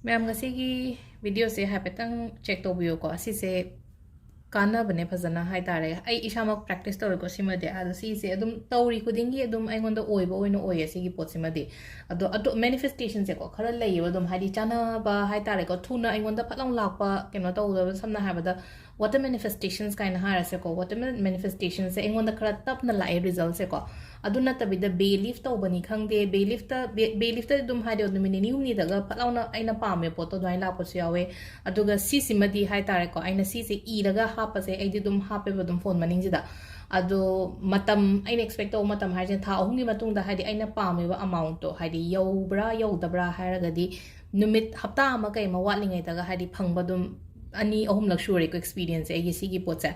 ma'am video से हाइफेटंग check तौबियो को असिसे कानबने फजना high तारे आई इसामक प्रैक्टिस तौर को सिमदे आदो सीसे अदुम तौरी खुदिंगी अदुम अइंगोंदा ओइबो ओइनो ओइ असिगी पोट सिमदे अदो अदो मैनिफेस्टेशन से को खरा लैयो अदुम हाइदि चानाबा हाई तारे को थुना अइंगोंदा फलांग लापा केनो तौदो समना हाबदा वाटर मैनिफेस्टेशंस काइना हारसे को वाटर मैनिफेस्टेशन से अइंगोंदा खरा तपना लाए रिजल्ट से को अदु नतबिदा बे लीफ तौबनी खंगदे बे लीफ अदुम हाइदो नुमिनि निहुमनि दगा फलांगना अइना पामे पोतो द्वाइ लापोसु यावे अदुगा सीसिमदि हाई तारे को अइना सीसे इरगा हापसे ऐदि दुम हापे बदुम फोन मनिंगजिदा अदो मतम अइना एक्सपेक्ट तौ मतम हाइजे था अहुमगी मतुंगदा हाइदि अइना पामेबा अमाउंट तो हाइदि यौब्रा यौदब्रा हाइरगदि नुमित हप्ता अमा कैमा वाटलिङैदगा हाइदि फंगबदुम अनि अहुम लक सुरे को एक्सपीरियंस एगी सिगी पोचे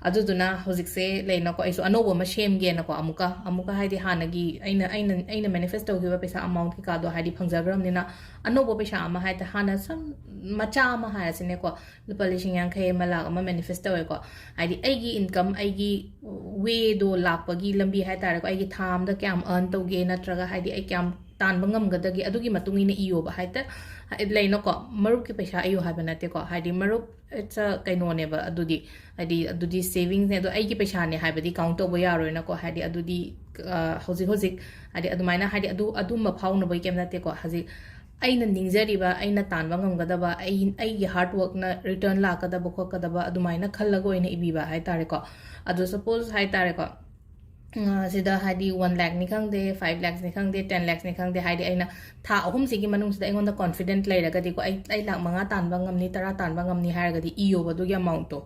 अदुदुना होजिक से लेना को ऐसो अनोबो म शेमगे न को अमुका हाइदि हानगी अइना मैनिफेस्ट तौगिबा पैसा अमाउंट की कादो हाइदि फंगजग्रमनिना अनोबो पैसा अमा हाइता हाना सम मचा अमा हायसिने को लुपा लिसिंग यांखै मला अमा मैनिफेस्ट तौवे को हाइदि ऐगी इनकम ऐगी वे दो लापगी लंबी हाइतारे को ऐगी थाम द क्याम अर्न तौगे नत्रगा हाइदि ऐ क्याम तानबा ngamgadaगी अदुगी मतुंगिने इयोबा हाइता लेनो को मरुप की पैसा अयो हाबा नते को हाइदि मरुप इट्स अ कैनोनेबा अदुदी सेविंग्स ने दो ऐगी पैसा ने हाइबदी काउंट तौबा यारोइना को हाइदि अदुदी होजिक हाइदि अदुमाइना हाइदि अदुम फाउनबो केम नते को हाजिक अइना निंगजरिबा अइना तानबा ngamgadaba ऐगी हार्ड वर्क न रिटर्न लाकदबा खोकदबा अदुमाइना खल्लगो इने इबिबा हाइतारे को अदु सपोज हाइतारे को सिदा हाइदि 1 लाख नि खंगदे 5 लाख नि खंगदे 10 लाख नि खंगदे हाइदि अइना था अहुम सिगी मनुंग सिदा अइंगोंदा कॉन्फिडेंट लेरगदि को आई लाख मंगा तानबा ngamni 10 तानबा ngamni हारगदि इयो बदुगी अमाउंट तो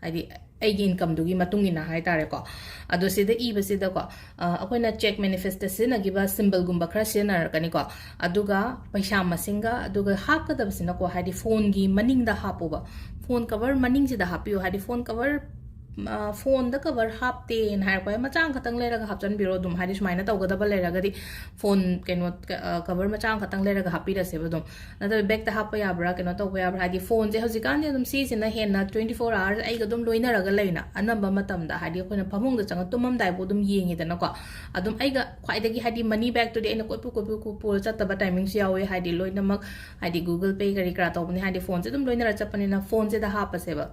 हाइदि ऐगी इनकम दुगी मतुंगिना हाइतारे को अदो सिदा इबसिदा को अखोइना चेक मैनिफेस्ट सिनगिबा सिंबल गुंबा खरा सिनरकनि को अदुगा पैसा मसिंगा अदुगा हापकदबसिना को हाइदि फोन गी मनिंगदा हापोबा फोन कवर मनिंग सिदा हापियो हाइदि फोन कवर फोन द कवर हापते हाइरको मचांग खतंग लेरगा हापचन बिरो दुम हाइदि सुमाइना तौगदबा लेरगदि फोन केनो कवर मचांग खतंग लेरगा हापिरसे बदुम नत बैग द हाप याब्रा केनो तौबा याब्रा हाइदि फोन जे हजिकान जे दुम सीसिना हेना 24 आवर्स आइगा दुम लोइनरगा लेना अनंबा मतमदा हाइदि अखोइना फमुंग द चंग तुमम दाइबो दुम येंगिदना को अदुम आइगा ख्वाइदगी हाइदि मनी बैग तो दे कोइपु कोइपु पुल चतबा टाइमिंग से यावे हाइदि लोइनमक हाइदि गूगल पे करी करा तौबनी हाइदि फोन से दुम लोइनरा चपनिना फोन से द हापसेबा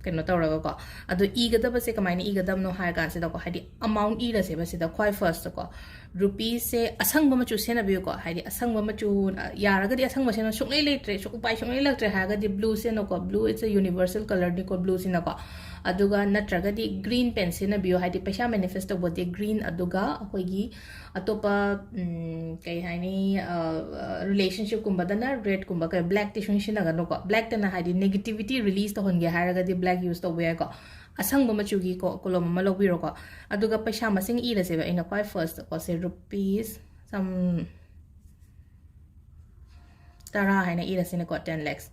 कनो तौरगा को अदो इगदबसे कमाइना इगदबनो हाय कानसिदा को हाइदि अमाउंट इरसे बसिदा ख्वाइ फर्स्ट को रुपीस से असंग मचु सेनबियो को हाइदि असंग मचु यारगदि असंग मसेनो सुक्लै लेत्रे सुकुपाइ सुक्लै लक्त्रे हागदि ब्लू सेनो को blue it's a universal colour नि को ब्लू सिना को अदुगा नत्रगदि ग्रीन पेन सेनबियो हाइदि पैसा मैनिफेस्ट बोदि ग्रीन अदुगा अखोइगी अतोपा कई हाइनी रिलेशनशिप कुंबदना रेड कुंबा कई ब्लैक टिशुन सिनागनो को ब्लैक तना हाइदि नेगेटिविटी रिलीज तो होनगे हारगदि ब्लैक यूज तो को असंग मचुगी को कोलम म लौबिरो को अदुगा पैसा मसिंग इरसेबा इन क्वाइ फर्स्ट को से रुपीस सम 10 हाइना इरसिने को 10 lakhs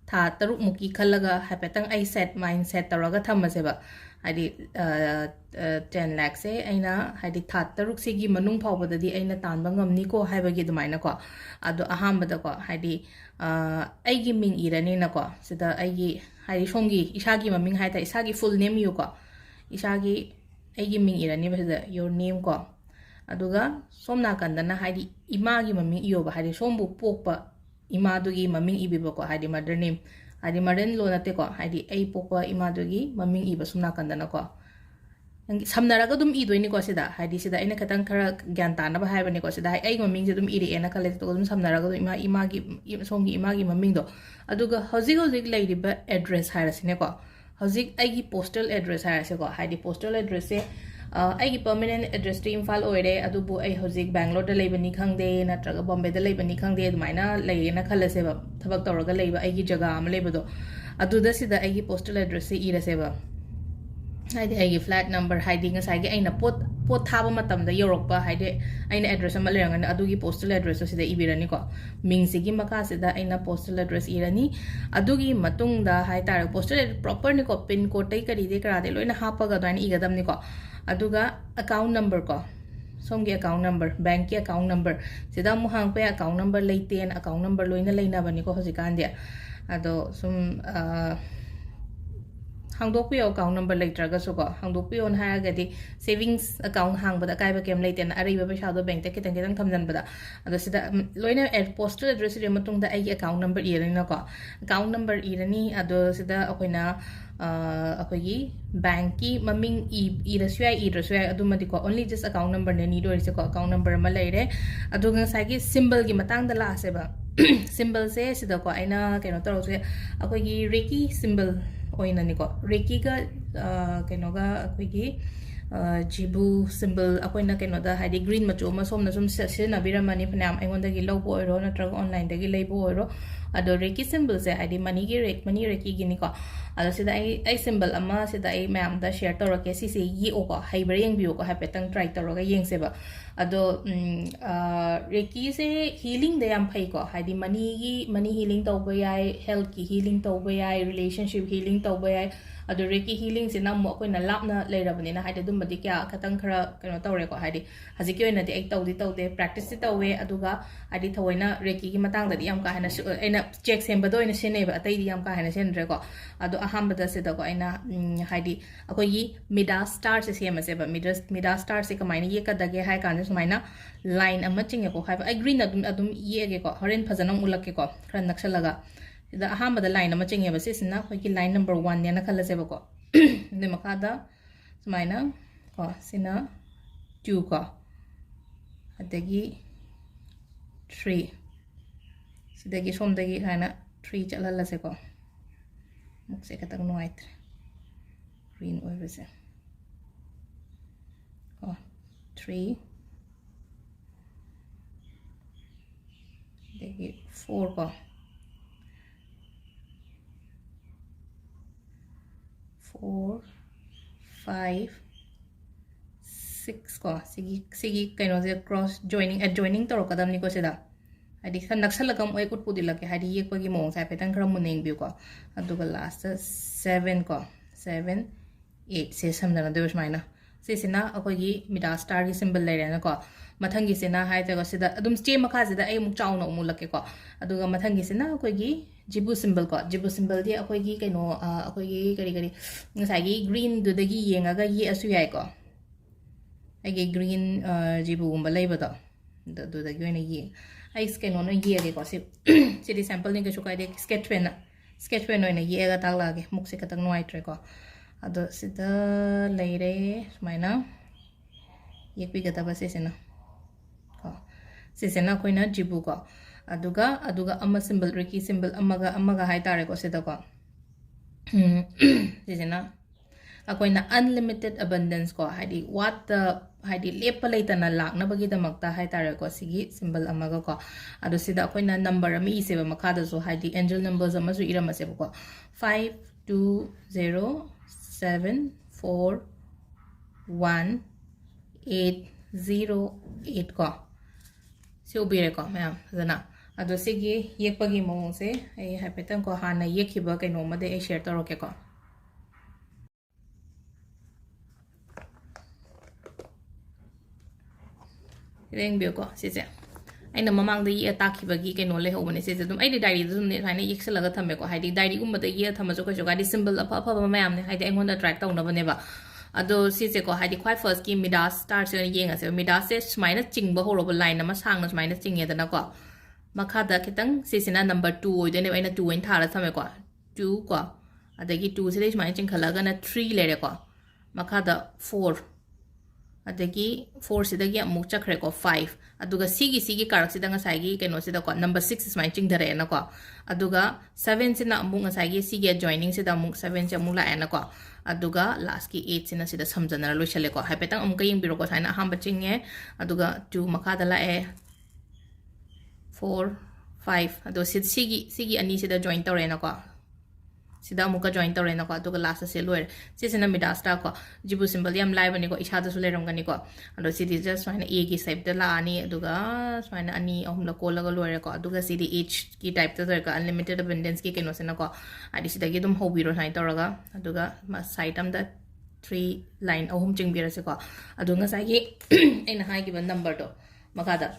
था तरुक मुकी खलगा हाइपेतंग आई सेट माइंड सेट तौरगा थमसेबा हाइदि 10 लाख से अइना हाइदि था तरुक सिगी मनुंग फावबददि अइना तानबा ngamni को हाइबगी दुमाइना को अदो अहामबदा को हाइदि आइगी मिंग इरनिना को सिदा आइगी हाइदि सोंगी इसागी ममिंग हाइता इसागी फुल नेम यू को इसागी आइगी मिंग इरनि बसिदा योर नेम को अदुगा सोमना कंदना हाइदि इमागी ममिंग इयोबा हाइदि सोमबु पोकपा इमादुगी ममिंग इबिबा को हाइदि मदर नेम हाइदि मदर लो नते को हाइदि आई पोकपा इमादुगी ममिंग इबा सोमना कंदना को समनरगा दुम इदोइनि को सिदा हाइदि सिदा इने खतंग खरा ज्ञान तानबा हाइबनि को सिदा आई ममिंग जे दुम इरि एना कले तो दुम समनरगा दुम इमागी सोंगी इमागी ममिंग दो अदुगा हजिक लेरिबा एड्रेस हाइरसिने को हजिक आइगी पोस्टल एड्रेस हाइरसे को हाइदि पोस्टल एड्रेस से आइगी परमानेंट एड्रेस तो इम्फाल ओइरे अदुबु आई हजिक बेंगलोर द लेबनि खंगदे नत्रगा बॉम्बे द लेबनि खंगदे दुमाइना लेना खलसेबा थबक तौरगा लेबा आइगी जगह अम लेबदो अदुदा सिदा आइगी पोस्टल एड्रेस से इरसेबा हाइदि आइगी फ्लैट नंबर हाइदि ngसाइगी आइना पोत थाबा मतमदा योरकपा हाइदि आइना एड्रेस अमा लेरंगन अदुगी पोस्टल एड्रेस सिदा इबिरनि को मिंगसिगी मका सिदा आइना पोस्टल एड्रेस इरनि अदुगी मतुंगदा हाइतार पोस्टल प्रॉपर नि को पिन कोड तै करी दे करा दे लोइना हापगा दाइन इगदमनि को अदुगा अकाउंट नंबर को सोमगी अकाउंट नंबर बैंक की अकाउंट नंबर सिदा मु हांग पे अकाउंट नंबर लेतेन अकाउंट नंबर लोइना लेना बनि को हजिकान दे अदो सुम hangdokpiyo account number leitraga so ko hangdokpiyo na hagadi savings account hangbada kaiba kem leiten ariba paisa do bank te kitang kitang thamjan bada ado sida loina postal address ri matung da ai account number irani na ko account number irani ado sida akoina akogi bank ki maming irasya adumadi ko only just account number ne ni do ise ko account number ma leire ado nga sagi symbol gi matang da la se ba symbol se sida ko aina keno taro se akogi reiki symbol oina ni ko reiki ga keno ga akogi jibu symbol akoina keno da hadi green machu ma somna sum sina biramani phanam aingonda gi low boy ro natra online da gi lay boy ro ado reiki symbol se hadi money reiki gi ni ko ado sida ai symbol ama sida ai ma'am da share toro ke si yi o ko haibre yeng bi ko ha petang try toro ga yeng se ba ado reiki se healing de am phai ko hadi money healing to ba yai health ki healing to ba yai relationship healing to ba yai ado reiki healing se nam mo ko na lap na le rabani na hadi dum badi kya khatang khara kano tawre ko hadi haji ki oina de ek tawde practice ti tawe aduga hadi thawaina reiki gi matang da yam ka hana aina check sem ba do ina sene ba atai di yam ka hana sen re ko ado aham bada se da ko aina hadi akoi gi mida star se sem se ba mida star se ka maina ye ka dage hai kan se maina line amma chinge ko hai ai green adum ye ge ko horen phajana ulak ke ko khran naksalaga the aham the line ama chingye basi sina ki line number 1 ne na khala se ba ko ne makada sumaina ko sina 2 ko adagi 3 sidagi somdagi haina 3 chalala se ko muk se katang white green over se ko 3 dagi 4 ko 4 5 6 ko sigi kaino se cross joining toro kadam ni ko sida adi khan naksal kam oi kut pudila ke hadi yek pagi mong sa petang kram muneng bi ko aduga last 7 ko 7 8 se samdana deus maina se sina akoi gi mida star gi symbol le rena ko mathang gi sina hai ta ko sida adum ste makha sida ai muk chaw no mu lake ko aduga mathang gi sina akoi gi jibu symbol ko jibu symbol di akoi gi kaino akoi gi kari ngasai gi green du da gi yenga ga ye asu yai ko ai gi green jibu gumba leiba da du da gi ne ye ai kaino no ye ge ko si si sample ni ga chu kai de sketch pen no ne ye ga tak la ge muk se ka tak noi tre ko ado sida leire maina yek pi ga ta ba se sina ko se sina ko na jibu ko aduga ama symbol reiki symbol amaga hai tare ko sida ko sina akoina unlimited abundance ko hadi what the hadi lepalaita na lak na bagi damakta hai tare ko sigi symbol amaga ko ado sida akoina number ami ise ba makada so hadi angel numbers ama su irama se ko 5 2 0 7 4 1 8 0 8 ko si ubire ko ma'am zana ado sigi yekpagi mong se ai hapetan ko hana yekhiba kaino made ai share toroke ko reng bio ko sise aina mamang da ye takibagi kaino le hobane se dum ai diary dum ne haina yeksalaga thame ko haidi diary gum da ye thama jo ko ga di symbol apa apa mayam ne haidi engon da track taw na bane ba ado sise ko hadi khwai first ki midas star se yenga se midas se smaina chingba horoba line ama sangna smaina chingye dana ko makada kitang sisina number 2 oidene aina 2 in thara thame ko 2 ko adagi 2 se smaina chingkhalaga na 3 lere ko makada 4 adagi 4 sidagi amuk chakre ko 5 aduga sigi karak sidanga saigi keno sida ko number 6 smaina chingdare na ko aduga 7 sina amuk saigi sigi joining sida amuk 7 se amuk la na ko aduga last ki 8 sina sida samjana lo chale ko hapetang amka ying biro ko saina hamba chingye aduga 2 makada la 4 5 ado sigi ani sida join tore na ko sida amuka join tore na ko aduga last se loer sisina mida star ko jibu symbol yam live ani ko isha da su leram gani ko ado sidi just saina a ki type da la ani aduga saina ani ahum la ko laga loer ko aduga sidi h ki type da ka unlimited abundance ki keno sina ko adi sida gi dum hobiro sai toraga aduga ma site am da 3 line ahum chingbira se ko adunga sai gi ena hai gi number to makada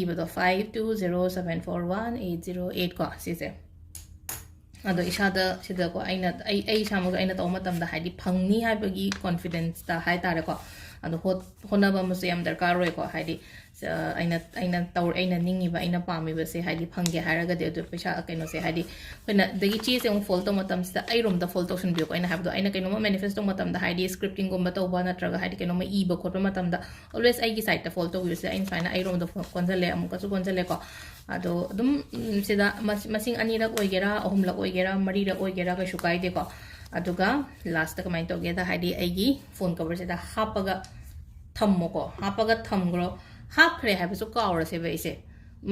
iba do 520741 808 ko sise ado ishada sida ko ai ishamu aina to matam da haidi phangni haibagi confidence da hai tare ko ado honaba musu yam darkar roi ko haidi aina taur aina ningi ba aina pami ba se haidi phangge haraga de do paisa kaino se haidi koina dagi chi se ong folto matam sta ai rom da folto sun bi ko aina habdo aina kaino manifesto matam da haidi scripting gomba to ba na traga haidi kaino ma e ba khotba matam da always ai gi site da folto wi se aina faina ai rom da konjale amuka su konjale ko ado dum sida masing ani rak oigera ahum lak oigera mari rak oigera ka shukai de ko aduga last ta kamai to ge da haidi ai gi phone cover se da hapaga thammo ko hapaga thamgro hapre have su ka aur se be se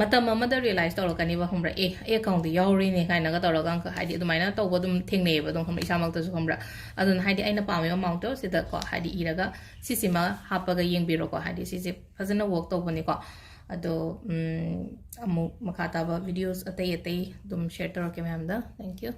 matam amada realize to kani ba humra account yauri ne kai na ga to ga ka haidi dumai na to bo dum thengne ba dum humra isamak to su humra adun haidi aina pa me amount to sida ko haidi iraga sisima hapaga yeng biro ko haidi sisi fazana work to bani ko ado amu makata ba videos atay dum share to ke memda thank you